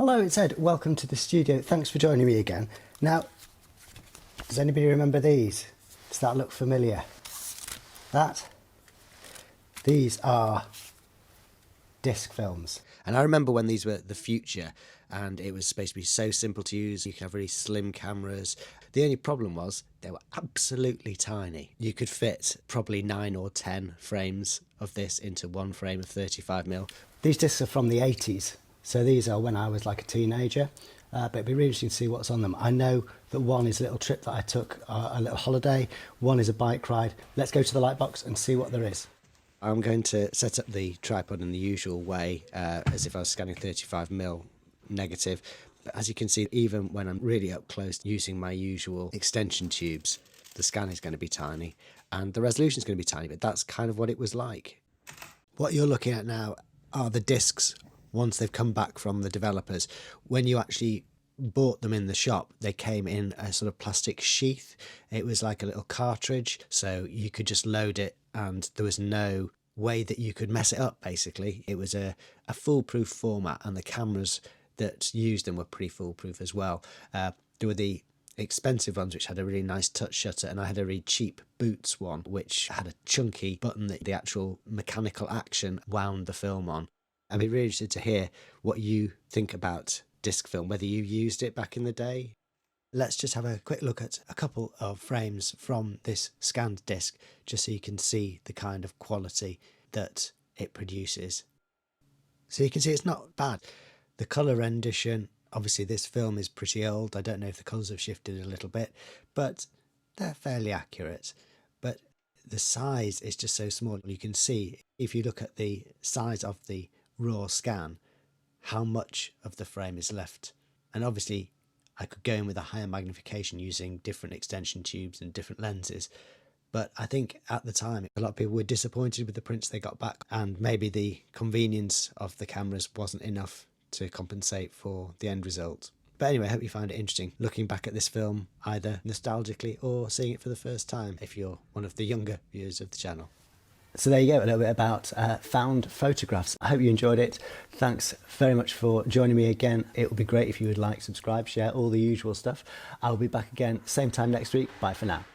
Hello, it's Ed. Welcome to the studio. Thanks for joining me again. Now, does anybody remember these? Does that look familiar? These are disc films. And I remember when these were the future and it was supposed to be so simple to use. You could have really slim cameras. The only problem was they were absolutely tiny. You could fit probably 9 or 10 frames of this into one frame of 35mm. These discs are from the 80s. So these are when I was like a teenager, but it'd be really interesting to see what's on them. I know that one is a little trip that I took, a little holiday. One is a bike ride. Let's go to the light box and see what there is. I'm going to set up the tripod in the usual way, as if I was scanning 35mm negative. But as you can see, even when I'm really up close using my usual extension tubes, the scan is going to be tiny and the resolution is going to be tiny, but that's kind of what it was like. What you're looking at now are the discs once they've come back from the developers. When you actually bought them in the shop, they came in a sort of plastic sheath. It was like a little cartridge, so you could just load it and there was no way that you could mess it up, basically. It was a foolproof format, and the cameras that used them were pretty foolproof as well. There were the expensive ones which had a really nice touch shutter, and I had a really cheap Boots one which had a chunky button that the actual mechanical action wound the film on. I'd be really interested to hear what you think about disc film, whether you used it back in the day. Let's just have a quick look at a couple of frames from this scanned disc, just so you can see the kind of quality that it produces. So you can see it's not bad. The colour rendition, obviously this film is pretty old. I don't know if the colours have shifted a little bit, but they're fairly accurate. But the size is just so small. You can see, if you look at the size of the raw scan, how much of the frame is left. And obviously I could go in with a higher magnification using different extension tubes and different lenses, but I think at the time a lot of people were disappointed with the prints they got back, and maybe the convenience of the cameras wasn't enough to compensate for the end result. But anyway, I hope you found it interesting looking back at this film, either nostalgically or seeing it for the first time if you're one of the younger viewers of the channel. So there you go, a little bit about found photographs. I hope you enjoyed it. Thanks very much for joining me again. It would be great if you would like, subscribe, share, all the usual stuff. I'll be back again same time next week. Bye for now.